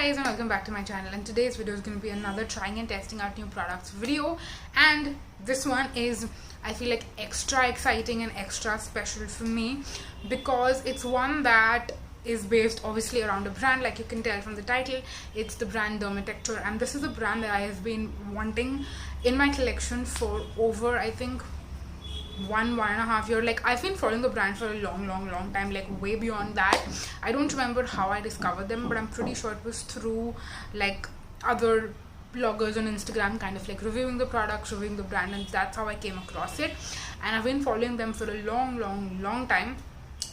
Guys, and welcome back to my channel, and today's video is going to be another trying and testing out new products video. And this one is, I feel like, extra exciting and extra special for me because it's one that is based obviously around a brand. Like you can tell from the title, it's the brand Dermitecture, and this is a brand that I have been wanting in my collection for over, I think, one and a half year. Like I've been following the brand for a long time, like way beyond that. I don't remember how I discovered them, but I'm pretty sure it was through like other bloggers on Instagram kind of like reviewing the products, reviewing the brand, and that's how I came across it. And I've been following them for a long time,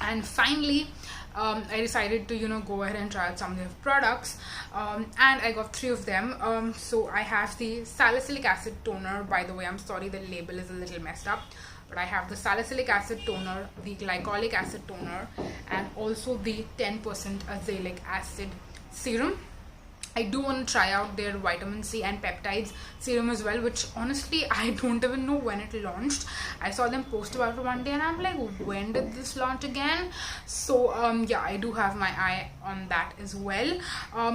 and finally I decided to go ahead and try out some of their products, and I got 3 of them. So I have the Salicylic acid toner. By the way, I'm sorry, the label is a little messed up, but I have the Salicylic acid toner, the Glycolic acid toner, and also the 10% Azelaic acid serum. I do want to try out their vitamin C and peptides serum as well, which honestly I don't even know when it launched. I saw them post about it one day and I'm like, when did this launch again? So yeah, I do have my eye on that as well.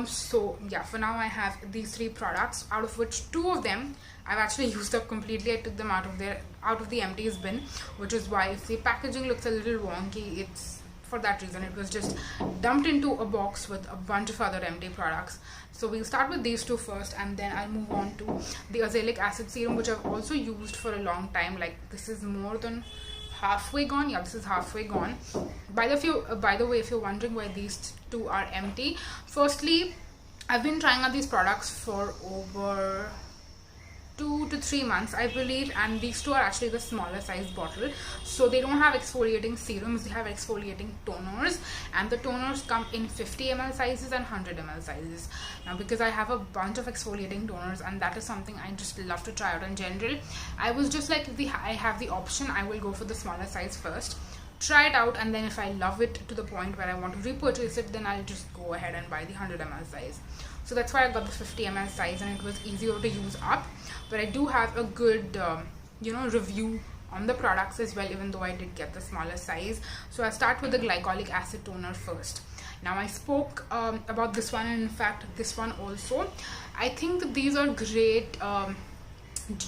So yeah, for now I have these 3 products, out of which 2 of them I've actually used up completely. I took them out of the empties bin, which is why if the packaging looks a little wonky, it's for that reason. It was just dumped into a box with a bunch of other empty products. So we'll start with these 2 first, and then I'll move on to the Azelaic acid serum, which I've also used for a long time. Like this is more than halfway gone. Yeah, this is halfway gone. By the way, if you're wondering why these 2 are empty, firstly, I've been trying out these products for over 2 to 3 months, I believe, and these 2 are actually the smaller size bottle, so they don't have exfoliating serums, they have exfoliating toners, and the toners come in 50 ml sizes and 100 ml sizes. Now because I have a bunch of exfoliating toners, and that is something I just love to try out in general, I was just like, if I have the option, I will go for the smaller size first, try it out, and then if I love it to the point where I want to repurchase it, then I'll just go ahead and buy the 100 ml size. So that's why I got the 50 ml size, and it was easier to use up. But I do have a good review on the products as well, even though I did get the smaller size. So I'll start with the Glycolic acid toner first. Now I spoke about this one, and in fact this one also. I think that these are great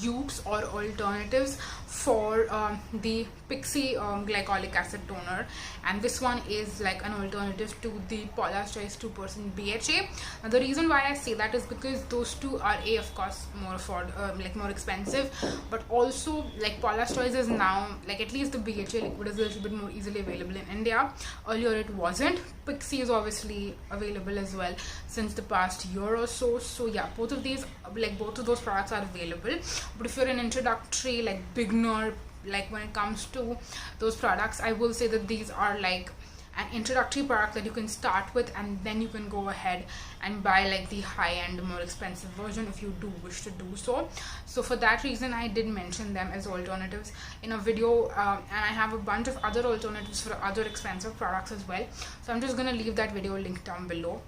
dupes or alternatives for the Pixi Glycolic acid toner, and this one is like an alternative to the Paula's Choice 2% BHA. Now the reason why I say that is because those 2 are of course more expensive, but also like Paula's Choice is now, like, at least the BHA liquid is a little bit more easily available in India. Earlier it wasn't. Pixi is obviously available as well since the past year or so. So yeah, both of those products are available. But if you're an introductory, like beginner, like when it comes to those products, I will say that these are like an introductory product that you can start with, and then you can go ahead and buy like the high-end, more expensive version if you do wish to do so. So for that reason, I did mention them as alternatives in a video, and I have a bunch of other alternatives for other expensive products as well. So I'm just gonna leave that video linked down below.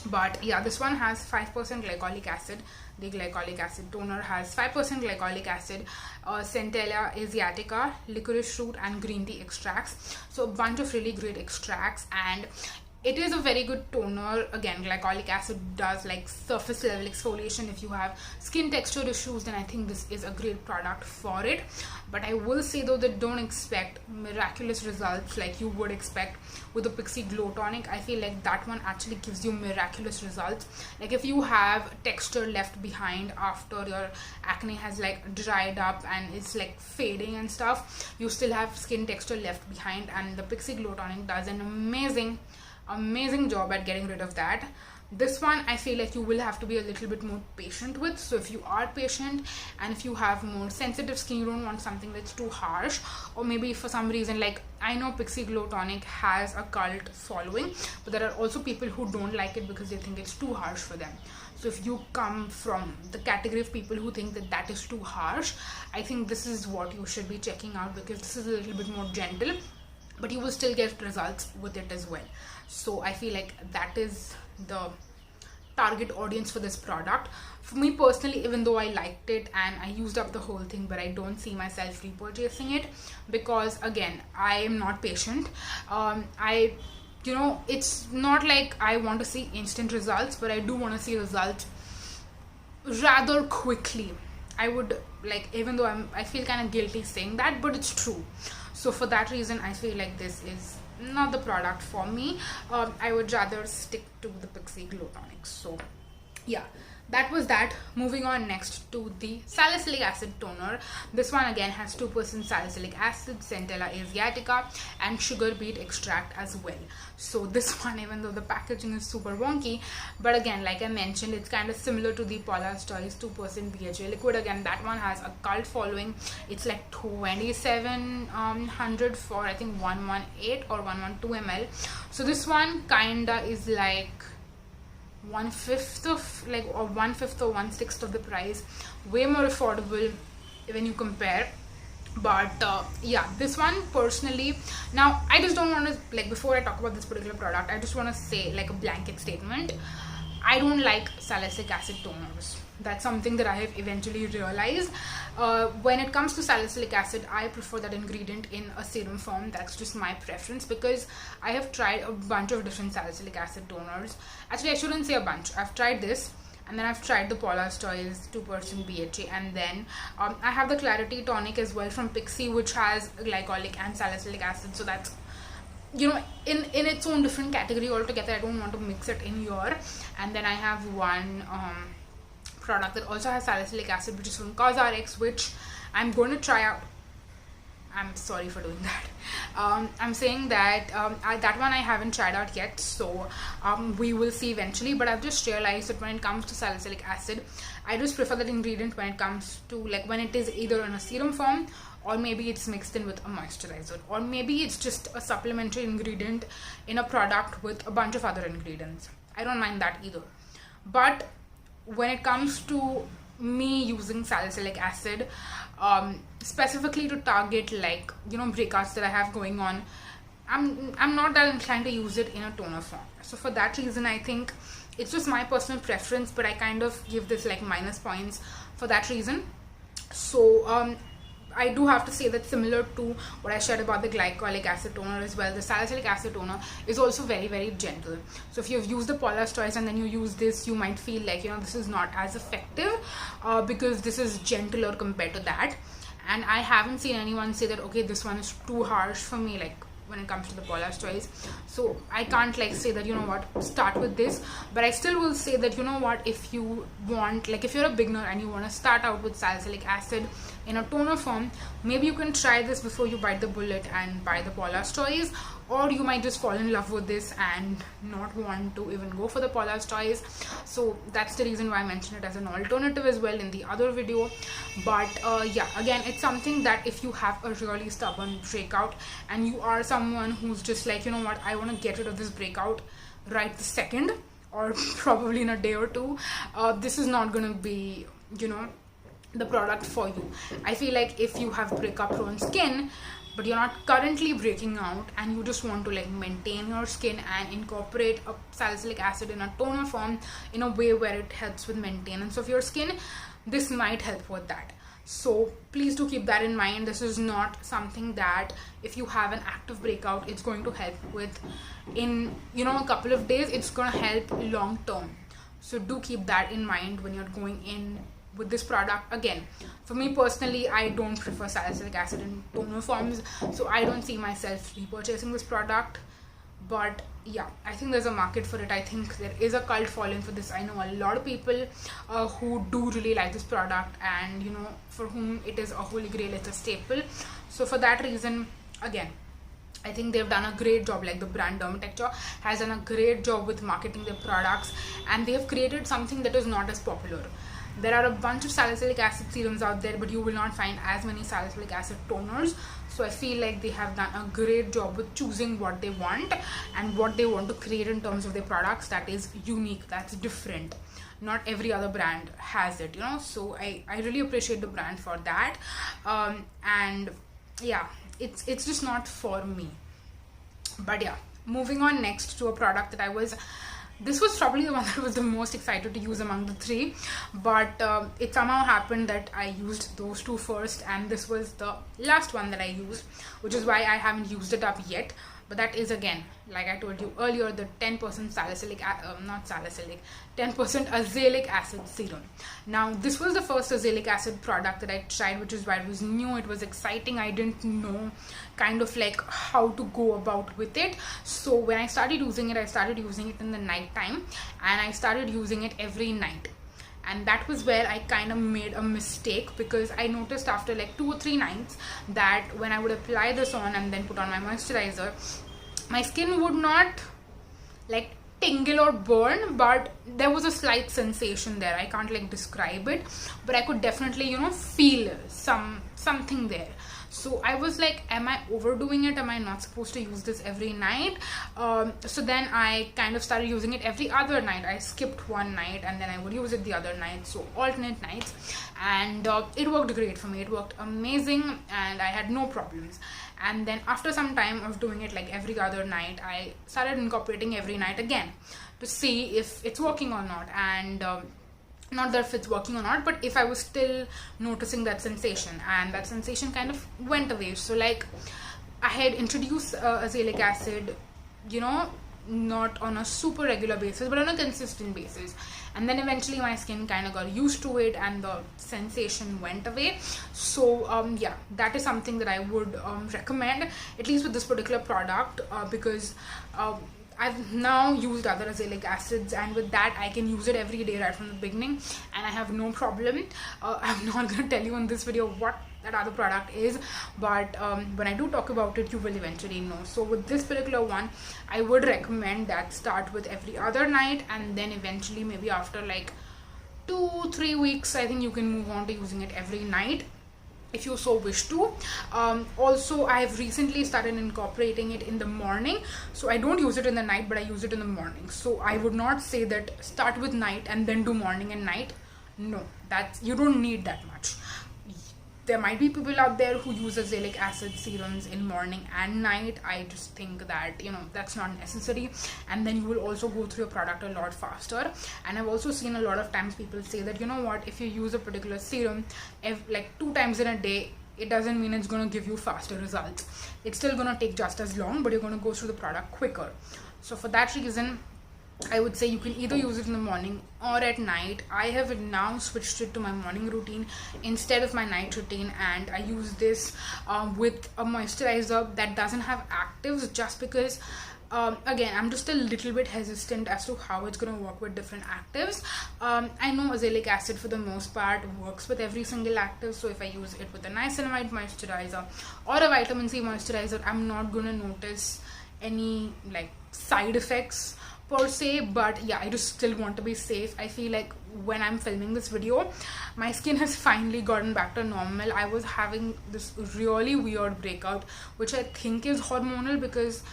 But yeah, this one has 5% glycolic acid. The Glycolic acid toner has 5% glycolic acid, Centella asiatica, licorice root, and green tea extracts. So a bunch of really great extracts, and it is a very good toner. Again, glycolic acid does like surface level exfoliation. If you have skin texture issues, then I think this is a great product for it. But I will say though that don't expect miraculous results like you would expect with the Pixi Glow Tonic. I feel like that one actually gives you miraculous results. Like if you have texture left behind after your acne has like dried up and it's like fading and stuff, you still have skin texture left behind, and the Pixi Glow Tonic does an amazing job at getting rid of that. This one I feel like you will have to be a little bit more patient with. So if you are patient, and if you have more sensitive skin, you don't want something that's too harsh, or maybe for some reason, like I know Pixi Glow Tonic has a cult following, but there are also people who don't like it because they think it's too harsh for them. So if you come from the category of people who think that that is too harsh, I think this is what you should be checking out, because this is a little bit more gentle, but you will still get results with it as well. So I feel like that is the target audience for this product. For me personally, even though I liked it and I used up the whole thing, but I don't see myself repurchasing it because again, I am not patient. I you know, it's not like I want to see instant results, but I do want to see results rather quickly. I would like, even though I feel kind of guilty saying that, but it's true. So for that reason, I feel like this is not the product for me. I would rather stick to the Pixi Glow Tonic. So yeah, that was that. Moving on next to the Salicylic Acid Toner. This one again has 2% salicylic acid, Centella asiatica, and sugar beet extract as well. So this one, even though the packaging is super wonky, but again, like I mentioned, it's kind of similar to the Paula's Choice 2% BHA liquid. Again, that one has a cult following. It's like 2700 for I think 118 or 112 ml. So this one kinda is like 1/5 of like, or 1/5 or 1/6 of the price, way more affordable when you compare. But yeah, this one personally, now I just don't want to, like, before I talk about this particular product, I just want to say like a blanket statement, I don't like salicylic acid toners. That's something that I have eventually realized. When it comes to salicylic acid, I prefer that ingredient in a serum form. That's just my preference, because I have tried a bunch of different salicylic acid toners. Actually, I shouldn't say a bunch. I've tried this, and then I've tried the Paula's Choice 2% BHA, and then I have the Clarity Tonic as well from Pixi, which has glycolic and salicylic acid. So that's, you know, in its own different category altogether. I don't want to mix it in here. And then I have one product that also has salicylic acid, which is from CosRx, which I'm going to try out. I'm sorry for doing that. I'm saying that that one I haven't tried out yet, so we will see eventually. But I've just realized that when it comes to salicylic acid, I just prefer that ingredient when it comes to, like, when it is either in a serum form, or maybe it's mixed in with a moisturizer, or maybe it's just a supplementary ingredient in a product with a bunch of other ingredients. I don't mind that either. But when it comes to me using salicylic acid, specifically to target, like, you know, breakouts that I have going on, I'm not that inclined to use it in a toner form. So for that reason, I think it's just my personal preference, but I kind of give this like minus points for that reason. So I do have to say that, similar to what I shared about the glycolic acid toner as well, the salicylic acid toner is also very, very gentle. So if you've used the Paula's Choice and then you use this, you might feel like, you know, this is not as effective because this is gentler compared to that. And I haven't seen anyone say that, okay, this one is too harsh for me, like when it comes to the Paula's Choice. So I can't like say that, you know what, start with this. But I still will say that, you know what, if you want, like, if you're a beginner and you want to start out with salicylic acid in a toner form, maybe you can try this before you bite the bullet and buy the Paula's Choice. Or you might just fall in love with this and not want to even go for the Paula's Choice. So that's the reason why I mentioned it as an alternative as well in the other video. But yeah, again, it's something that if you have a really stubborn breakout and you are someone who's just like, you know what, I want to get rid of this breakout right the second, or probably in a day or two, this is not going to be, you know, the product for you. I feel like if you have breakup prone skin, but you're not currently breaking out and you just want to like maintain your skin and incorporate a salicylic acid in a toner form in a way where it helps with maintenance of your skin, this might help with that. So please do keep that in mind. This is not something that if you have an active breakout, it's going to help with in, you know, a couple of days. It's going to help long term. So do keep that in mind when you're going in with this product. Again, for me personally, I don't prefer salicylic acid in toner forms, so I don't see myself repurchasing this product. But yeah, I think there's a market for it. I think there is a cult following for this. I know a lot of people who do really like this product, and, you know, for whom it is a holy grail, it's a staple. So for that reason, again, I think they've done a great job. Like, the brand Dermitecture has done a great job with marketing their products, and they have created something that is not as popular. There are a bunch of salicylic acid serums out there, but you will not find as many salicylic acid toners. So I feel like they have done a great job with choosing what they want and what they want to create in terms of their products that is unique, that's different. Not every other brand has it, you know. So I really appreciate the brand for that. And yeah, it's just not for me. But yeah, moving on next to a product that this was probably the one that I was the most excited to use among the three, but it somehow happened that I used those two first, and this was the last one that I used, which is why I haven't used it up yet. but that is, again, like I told you earlier, the 10% salicylic, not salicylic, 10% azelaic acid serum. Now this was the first azelaic acid product that I tried, which is why it was new, it was exciting. I didn't know kind of like how to go about with it. So when I started using it, I started using it in the night time, and I started using it every night. And that was where I kind of made a mistake, because I noticed after like 2 or 3 nights that when I would apply this on and then put on my moisturizer, my skin would not like tingle or burn, but there was a slight sensation there. I can't like describe it, but I could definitely, you know, feel something there. So I was like, am I overdoing it? Am I not supposed to use this every night? So then I kind of started using it every other night. I skipped one night and then I would use it the other night, so alternate nights. And it worked great for me. It worked amazing and I had no problems. And then after some time of doing it like every other night, I started incorporating every night again to see if it's working or not. And not that if it's working or not, but if I was still noticing that sensation, and that sensation kind of went away. So like I had introduced azelaic acid, you know, not on a super regular basis, but on a consistent basis, and then eventually my skin kind of got used to it and the sensation went away. So yeah, that is something that I would recommend, at least with this particular product, because I've now used other azelaic acids, and with that I can use it every day right from the beginning and I have no problem. I'm not going to tell you in this video what that other product is, but when I do talk about it, you will eventually know. So with this particular one, I would recommend that start with every other night, and then eventually maybe after like 2-3 weeks, I think you can move on to using it every night if you so wish to. Also, I have recently started incorporating it in the morning, so I don't use it in the night, but I use it in the morning. So I would not say that start with night and then do morning and night. No, that's, you don't need that much. There might be people out there who use azelaic acid serums in morning and night. I just think that, you know, that's not necessary, and then you will also go through your product a lot faster. And I've also seen a lot of times people say that, you know what, if you use a particular serum like 2 times in a day, it doesn't mean it's going to give you faster results. It's still going to take just as long, but you're going to go through the product quicker. So for that reason, I would say you can either use it in the morning or at night. I have now switched it to my morning routine instead of my night routine, and I use this with a moisturizer that doesn't have actives, just because again, I'm just a little bit hesitant as to how it's going to work with different actives. I know azelaic acid for the most part works with every single active, so if I use it with a niacinamide moisturizer or a vitamin C moisturizer, I'm not going to notice any like side effects per se. But yeah, I just still want to be safe. I feel like when I'm filming this video, my skin has finally gotten back to normal. I was having this really weird breakout, which I think is hormonal, because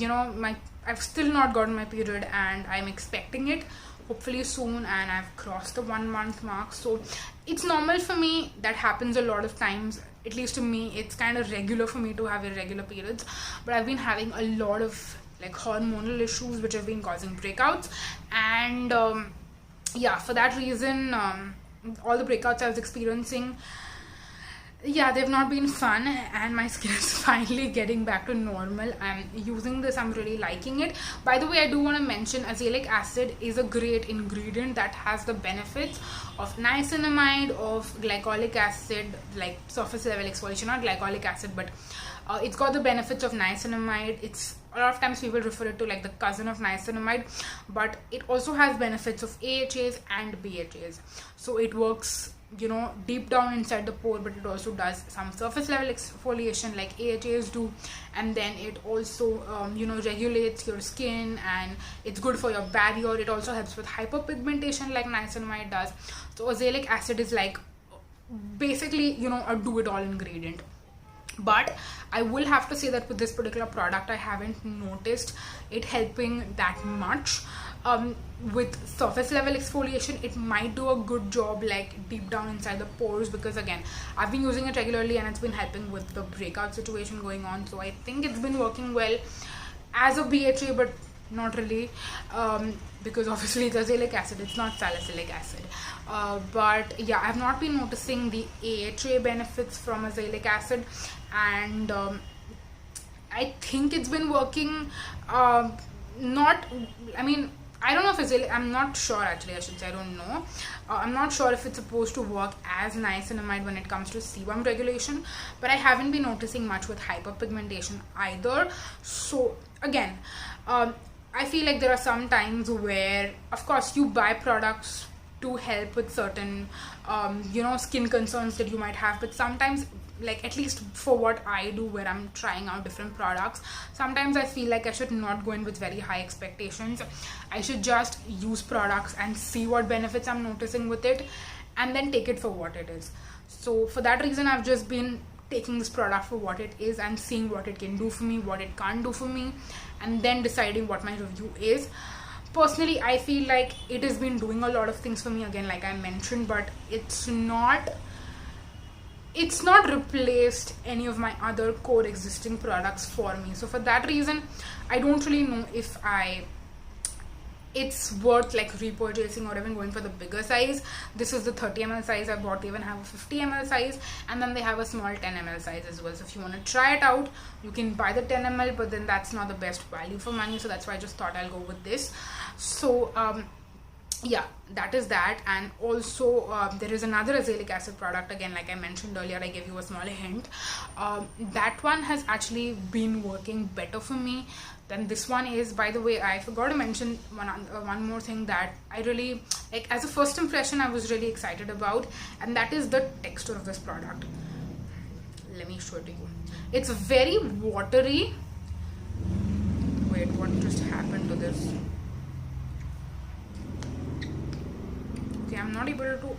you know, I've still not gotten my period and I'm expecting it hopefully soon, and I've crossed the 1 month mark. So it's normal for me. That happens a lot of times, at least to me. It's kind of regular for me to have irregular periods, but I've been having a lot of like hormonal issues which have been causing breakouts. And yeah, for that reason, all the breakouts I was experiencing, yeah, they've not been fun, and my skin is finally getting back to normal. I'm using this, I'm really liking it. By the way, I do want to mention azelaic acid is a great ingredient that has the benefits of niacinamide, of glycolic acid, like surface level exfoliation, not glycolic acid, but it's got the benefits of niacinamide. It's, a lot of times people refer it to like the cousin of niacinamide, but it also has benefits of AHAs and BHAs. So it works, you know, deep down inside the pore, but it also does some surface level exfoliation like AHAs do, and then it also you know, regulates your skin, and it's good for your barrier. It also helps with hyperpigmentation like niacinamide does. So azelaic acid is like basically, you know, a do-it-all ingredient. But I will have to say that with this particular product, I haven't noticed it helping that much. With surface level exfoliation, it might do a good job like deep down inside the pores, because again, I've been using it regularly and it's been helping with the breakout situation going on. So I think it's been working well as a BHA, but not really, because obviously it's azelaic acid, it's not salicylic acid. But yeah, I've not been noticing the AHA benefits from azelaic acid, and I think it's been working. Not, I mean, I don't know if it's really, I'm not sure actually, I should say, I don't know. I'm not sure if it's supposed to work as niacinamide when it comes to sebum regulation, but I haven't been noticing much with hyperpigmentation either. So again, I feel like there are some times where, of course, you buy products to help with certain, skin concerns that you might have, but sometimes, like at least for what I do where I'm trying out different products, sometimes I feel like I should not go in with very high expectations. I should just use products and see what benefits I'm noticing with it and then take it for what it is. So for that reason, I've just been taking this product for what it is and seeing what it can do for me, what it can't do for me, and then deciding what my review is. Personally, I feel like it has been doing a lot of things for me, again, like I mentioned, but it's not replaced any of my other core existing products for me. So for that reason, I don't really know if it's worth like repurchasing or even going for the bigger size. This is the 30 ml size I bought. They even have a 50 ml size, and then they have a small 10 ml size as well. So if you want to try it out, you can buy the 10 ml, but then that's not the best value for money, so that's why I just thought I'll go with this. So yeah, that is that. And also there is another azelaic acid product, again, like I mentioned earlier, I gave you a small hint. That one has actually been working better for me than this one is. By the way, I forgot to mention one more thing that I really like as a first impression I was really excited about, and that is the texture of this product. Let me show it to you. It's very watery. Wait, what just happened to this? Okay, I'm not able to.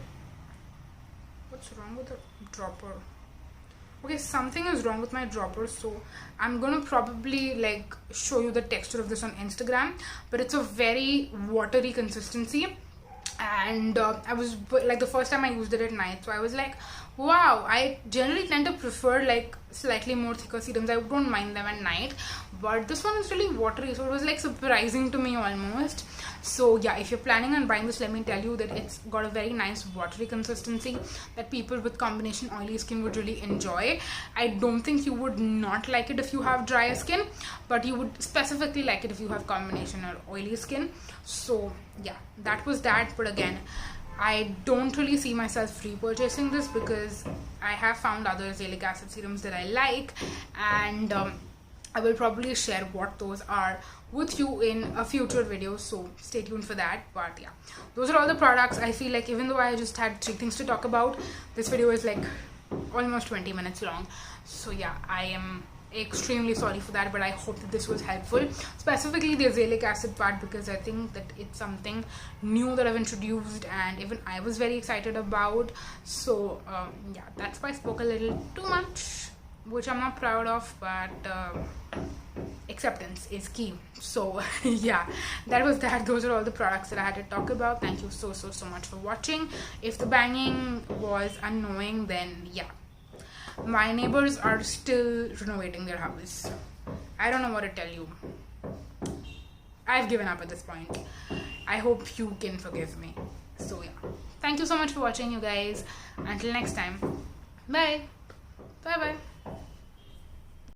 What's wrong with the dropper? Okay, something is wrong with my dropper, so I'm gonna probably like show you the texture of this on Instagram, but it's a very watery consistency. And I was like, the first time I used it at night, so I was like, wow, I generally tend to prefer like slightly more thicker serums. I don't mind them at night, but this one is really watery, so it was like surprising to me almost. So yeah, if you're planning on buying this, let me tell you that it's got a very nice watery consistency that people with combination oily skin would really enjoy. I don't think you would not like it if you have drier skin, but you would specifically like it if you have combination or oily skin. So yeah, that was that. But again, I don't really see myself repurchasing this because I have found other azelaic acid serums that I like, and I will probably share what those are with you in a future video, so stay tuned for that. But yeah, those are all the products. I feel like even though I just had 3 things to talk about, this video is like almost 20 minutes long. So yeah, I am extremely sorry for that, but I hope that this was helpful, specifically the azelaic acid part, because I think that it's something new that I've introduced and even I was very excited about. So yeah, that's why I spoke a little too much, which I'm not proud of, but acceptance is key. So yeah, that was that. Those are all the products that I had to talk about. Thank you so much for watching. If the banging was annoying, then yeah, my neighbors are still renovating their house. I don't know what to tell you. I've given up at this point. I hope you can forgive me. So yeah, thank you so much for watching, you guys. Until next time, bye bye.